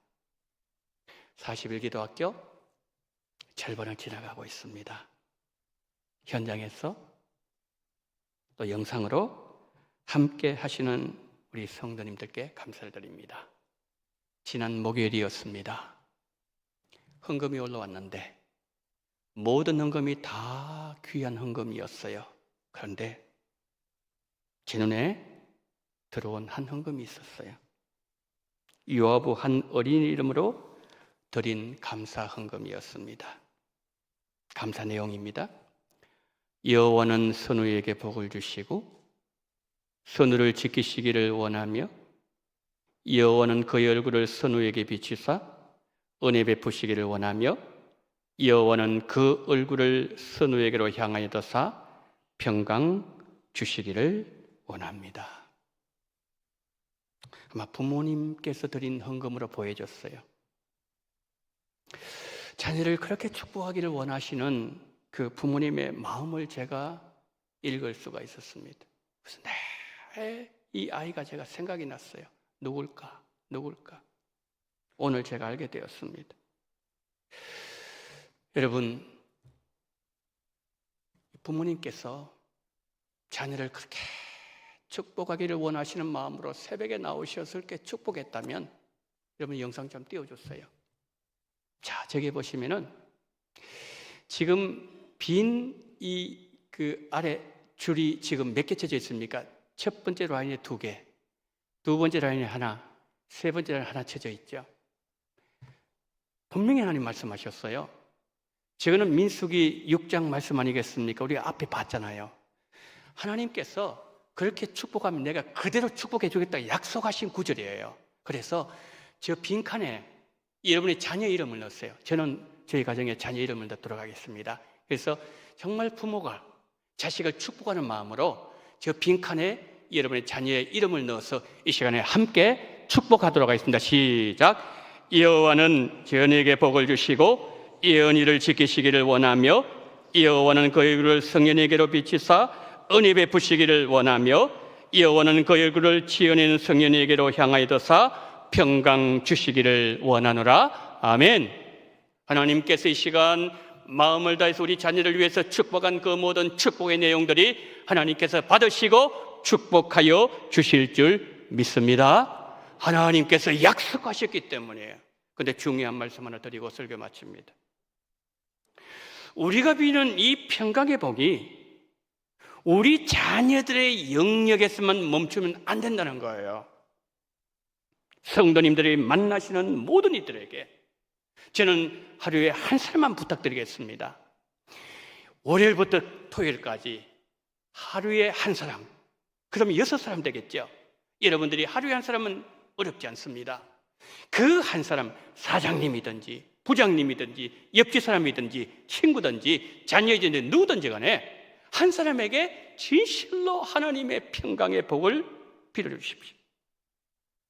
Speaker 1: 40일 기도학교 절반을 지나가고 있습니다. 현장에서 또 영상으로 함께 하시는 우리 성도님들께 감사를 드립니다. 지난 목요일이었습니다. 헌금이 올라왔는데 모든 헌금이 다 귀한 헌금이었어요. 그런데 제 눈에 들어온 한 헌금이 있었어요. 요아부 한 어린이 이름으로 드린 감사 헌금이었습니다. 감사 내용입니다. 여호와는 선우에게 복을 주시고 선우를 지키시기를 원하며 여호와는 그의 얼굴을 선우에게 비추사 은혜 베푸시기를 원하며 여호와는 그 얼굴을 선우에게로 향하여 더사 평강 주시기를 원합니다. 아마 부모님께서 드린 헌금으로 보여줬어요. 자녀를 그렇게 축복하기를 원하시는 그 부모님의 마음을 제가 읽을 수가 있었습니다. 그래서 이 아이가 제가 생각이 났어요. 누굴까? 오늘 제가 알게 되었습니다. 여러분, 부모님께서 자녀를 그렇게 축복하기를 원하시는 마음으로 새벽에 나오셔서 이렇게 축복했다면 여러분 영상 좀 띄워줬어요. 자, 저기 보시면은 지금 빈 그 아래 줄이 지금 몇 개 쳐져 있습니까? 첫 번째 라인에 2개, 두 번째 라인에 하나, 세 번째 라인에 하나 쳐져 있죠. 분명히 하나님 말씀하셨어요. 저거는 민수기 6장 말씀 아니겠습니까? 우리 앞에 봤잖아요. 하나님께서 그렇게 축복하면 내가 그대로 축복해 주겠다 약속하신 구절이에요. 그래서 저 빈칸에 여러분의 자녀 이름을 넣었어요. 저는 저희 가정에 자녀 이름을 넣도록 하겠습니다. 그래서 정말 부모가 자식을 축복하는 마음으로 저 빈칸에 여러분의 자녀의 이름을 넣어서 이 시간에 함께 축복하도록 하겠습니다. 시작. 여호와는 전에게 복을 주시고 예언이를 지키시기를 원하며 여호와는 그 얼굴을 성년에게로 비치사 은혜 베푸시기를 원하며 여호와는 그 얼굴을 지어낸 성년에게로 향하여 드사 평강 주시기를 원하노라. 아멘. 하나님께서 이 시간 마음을 다해서 우리 자녀를 위해서 축복한 그 모든 축복의 내용들이 하나님께서 받으시고 축복하여 주실 줄 믿습니다. 하나님께서 약속하셨기 때문이에요. 그런데 중요한 말씀 하나 드리고 설교 마칩니다. 우리가 비는 이 평강의 복이 우리 자녀들의 영역에서만 멈추면 안 된다는 거예요. 성도님들이 만나시는 모든 이들에게 저는 하루에 한 사람만 부탁드리겠습니다. 월요일부터 토요일까지 하루에 한 사람, 그러면 6사람 되겠죠. 여러분들이 하루에 한 사람은 어렵지 않습니다. 그 한 사람, 사장님이든지 부장님이든지 옆집 사람이든지 친구든지 자녀이든지 누구든지 간에 한 사람에게 진실로 하나님의 평강의 복을 빌어주십시오.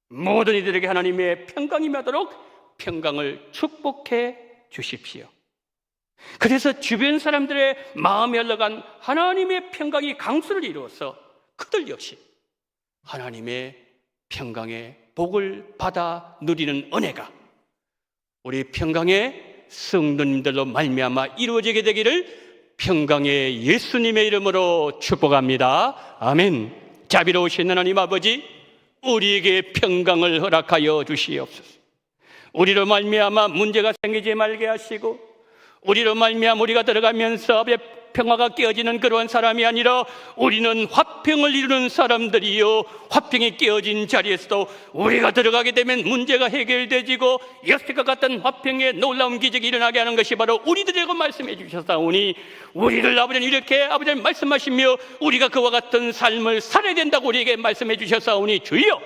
Speaker 1: 모든 이들에게 하나님의 평강이 임하도록 평강을 축복해 주십시오. 그래서 주변 사람들의 마음에 흘러간 하나님의 평강이 강수를 이루어서 그들 역시 하나님의 평강의 복을 받아 누리는 은혜가 우리 평강의 성도님들로 말미암아 이루어지게 되기를 평강의 예수님의 이름으로 축복합니다. 아멘. 자비로우신 하나님 아버지, 우리에게 평강을 허락하여 주시옵소서. 우리로 말미암아 문제가 생기지 말게 하시고 우리로 말미암아 우리가 들어가면서 앞에 평화가 깨어지는 그러한 사람이 아니라 우리는 화평을 이루는 사람들이요, 화평이 깨어진 자리에서도 우리가 들어가게 되면 문제가 해결되지고 역대과 같은 화평의 놀라운 기적이 일어나게 하는 것이 바로 우리들에게 말씀해 주셨사오니 우리를 아버지는 이렇게 아버지는 말씀하시며 우리가 그와 같은 삶을 살아야 된다고 우리에게 말씀해 주셨사오니 주여,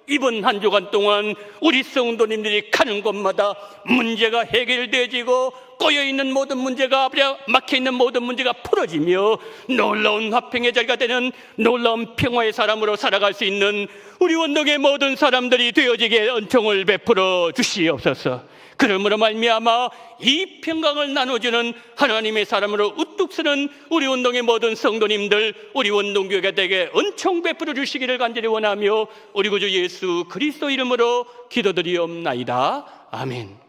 Speaker 1: 이번 한 주간 동안 우리 성도님들이 가는 곳마다 문제가 해결되지고 꼬여있는 모든 문제가 막혀있는 모든 문제가 풀어지며 놀라운 화평의 자리가 되는 놀라운 평화의 사람으로 살아갈 수 있는 우리 원동의 모든 사람들이 되어지게 은총을 베풀어 주시옵소서. 그러므로 말미암아 이 평강을 나눠주는 하나님의 사람으로 우뚝 서는 우리 원동의 모든 성도님들, 우리 원동교회가 되게 은총 베풀어 주시기를 간절히 원하며 우리 구주 예수 그리스도 이름으로 기도드리옵나이다. 아멘.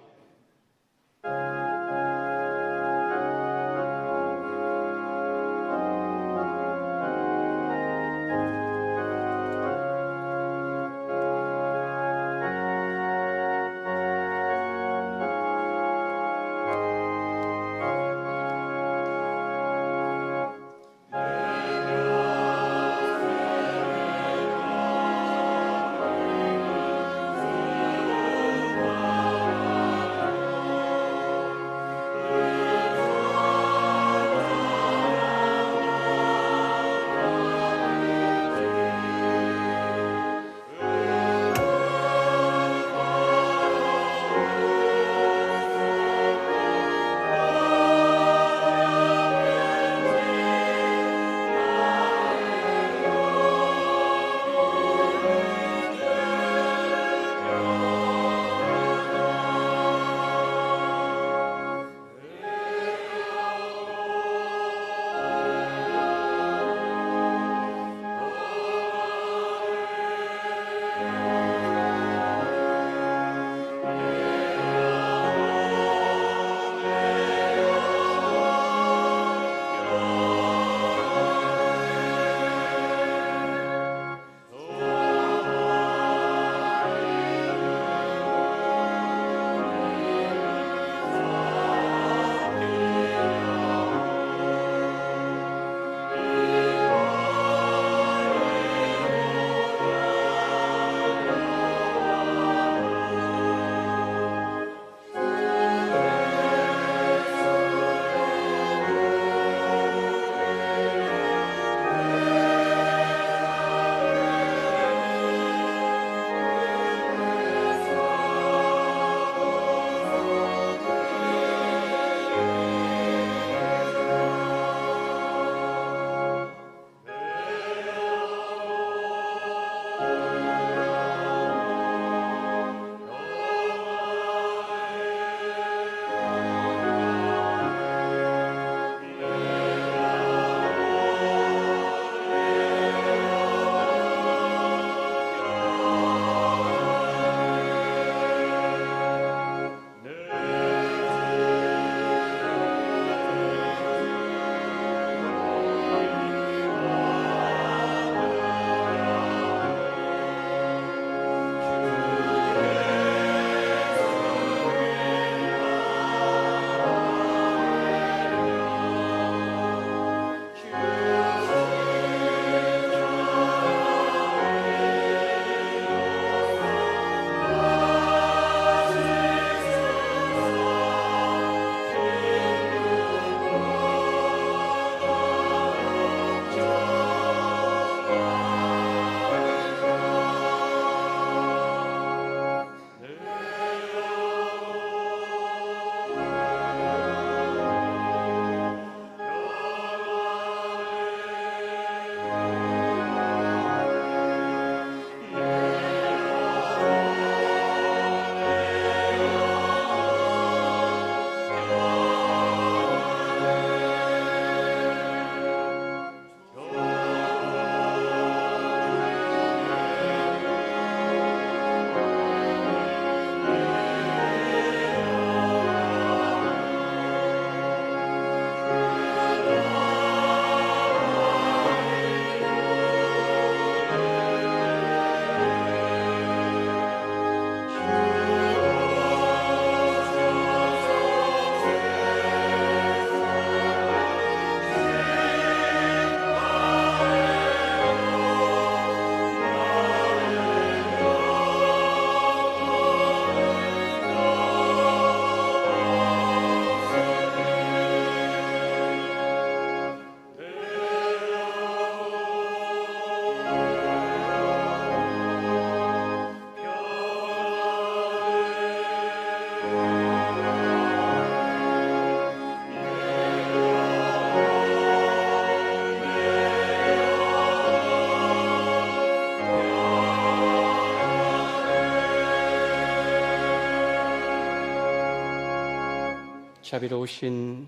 Speaker 1: 자비로우신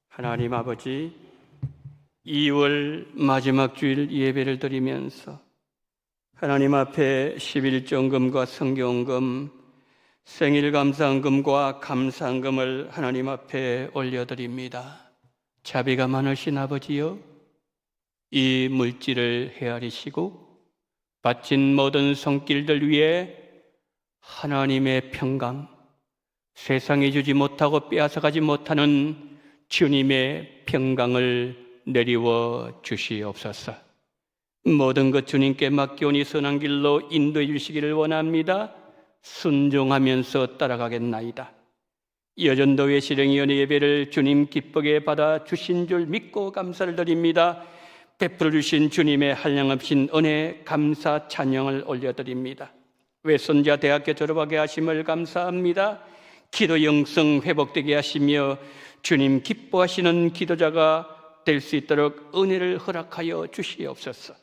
Speaker 1: 하나님 아버지, 2월 마지막 주일 예배를 드리면서 하나님 앞에 11종금과 성경금, 생일감사헌금과 감사헌금을 하나님 앞에 올려드립니다. 자비가 많으신 아버지여, 이 물질을 헤아리시고 바친 모든 손길들 위에 하나님의 평강, 세상에 주지 못하고 빼앗아가지 못하는 주님의 평강을 내리워 주시옵소서. 모든 것 주님께 맡겨오니 선한 길로 인도해 주시기를 원합니다. 순종하면서 따라가겠나이다. 여전도회 실행위 연회 예배를 주님 기쁘게 받아 주신 줄 믿고 감사를 드립니다. 베풀어 주신 주님의 한량없인 은혜 감사 찬양을 올려드립니다. 외손자 대학교 졸업하게 하심을 감사합니다. 기도 영성 회복되게 하시며 주님 기뻐하시는 기도자가 될 수 있도록 은혜를 허락하여 주시옵소서.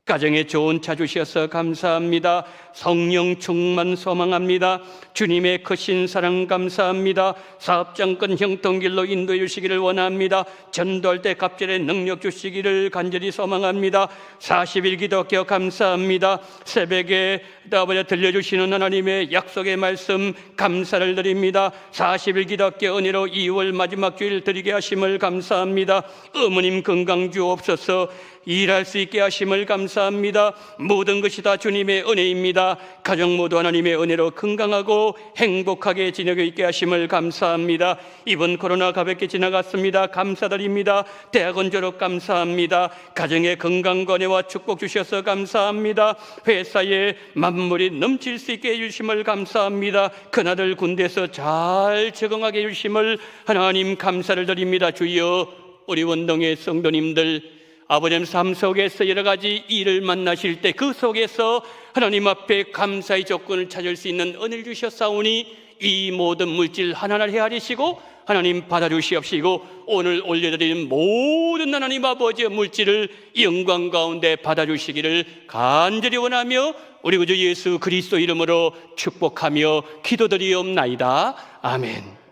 Speaker 1: 가정에 좋은 차 주셔서 감사합니다. 성령 충만 소망합니다. 주님의 크신 사랑 감사합니다. 사업장권 형통길로 인도해 주시기를 원합니다. 전도할 때 갑절의 능력 주시기를 간절히 소망합니다. 40일 기도하여 감사합니다. 새벽에 아버지 들려주시는 하나님의 약속의 말씀 감사를 드립니다. 40일 기도하여 은혜로 2월 마지막 주일 드리게 하심을 감사합니다. 어머님 건강 주옵소서. 일할 수 있게 하심을 감사합니다. 모든 것이 다 주님의 은혜입니다. 가정 모두 하나님의 은혜로 건강하고 행복하게 지내고 있게 하심을 감사합니다. 이번 코로나 가볍게 지나갔습니다. 감사드립니다. 대학원 졸업 감사합니다. 가정의 건강권해와 축복 주셔서 감사합니다. 회사에 만물이 넘칠 수 있게 해주심을 감사합니다. 큰아들 군대에서 잘 적응하게 해주심을 하나님 감사를 드립니다. 주여, 우리 원동의 성도님들 아버님 삶 속에서 여러 가지 일을 만나실 때 그 속에서 하나님 앞에 감사의 조건을 찾을 수 있는 은혜를 주셨사오니 이 모든 물질 하나하나 헤아리시고 하나님 받아주시옵시고 오늘 올려드리는 모든 하나님 아버지의 물질을 영광 가운데 받아주시기를 간절히 원하며 우리 구주 예수 그리스도 이름으로 축복하며 기도드리옵나이다. 아멘.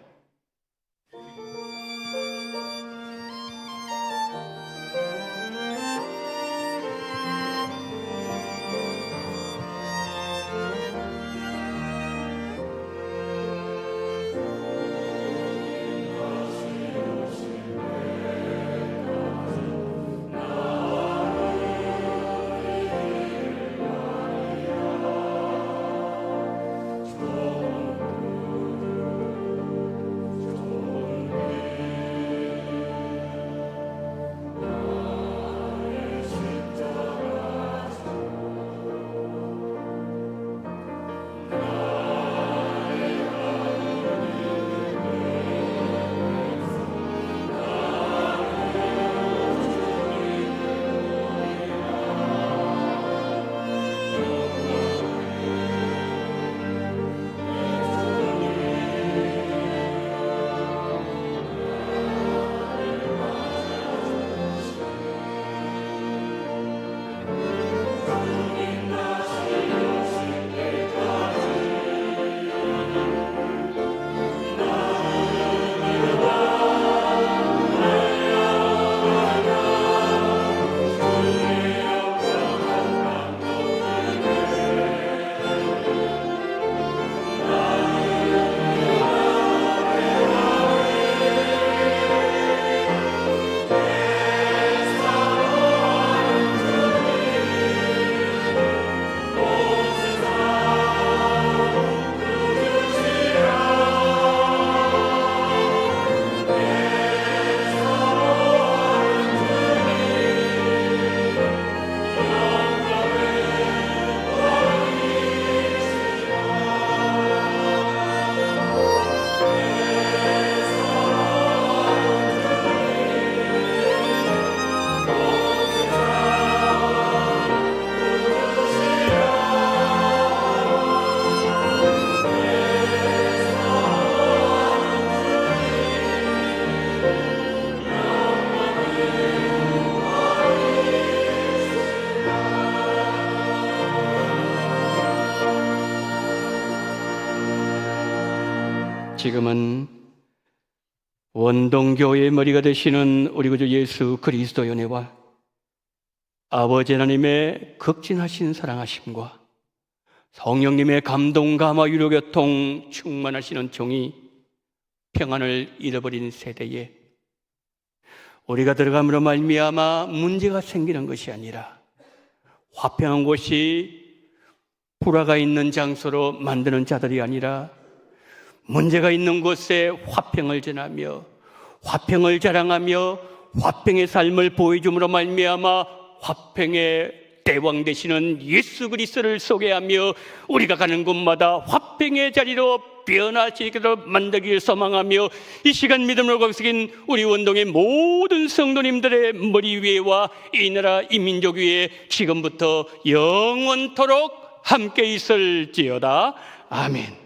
Speaker 1: 지금은 원동교회의 머리가 되시는 우리 구주 예수 그리스도의 은혜와 아버지 하나님의 극진하신 사랑하심과 성령님의 감동, 감화, 위로, 교통 충만하시는 종이 평안을 잃어버린 세대에 우리가 들어감으로 말미암아 문제가 생기는 것이 아니라 화평한 곳이 불화가 있는 장소로 만드는 자들이 아니라 문제가 있는 곳에 화평을 전하며 화평을 자랑하며 화평의 삶을 보여줌으로 말미암아 화평의 대왕 되시는 예수 그리스도를 소개하며 우리가 가는 곳마다 화평의 자리로 변화시키도록 만들기를 소망하며 이 시간 믿음으로 거듭인 우리 원동의 모든 성도님들의 머리 위에와 이 나라 이 민족 위에 지금부터 영원토록 함께 있을지어다. 아멘.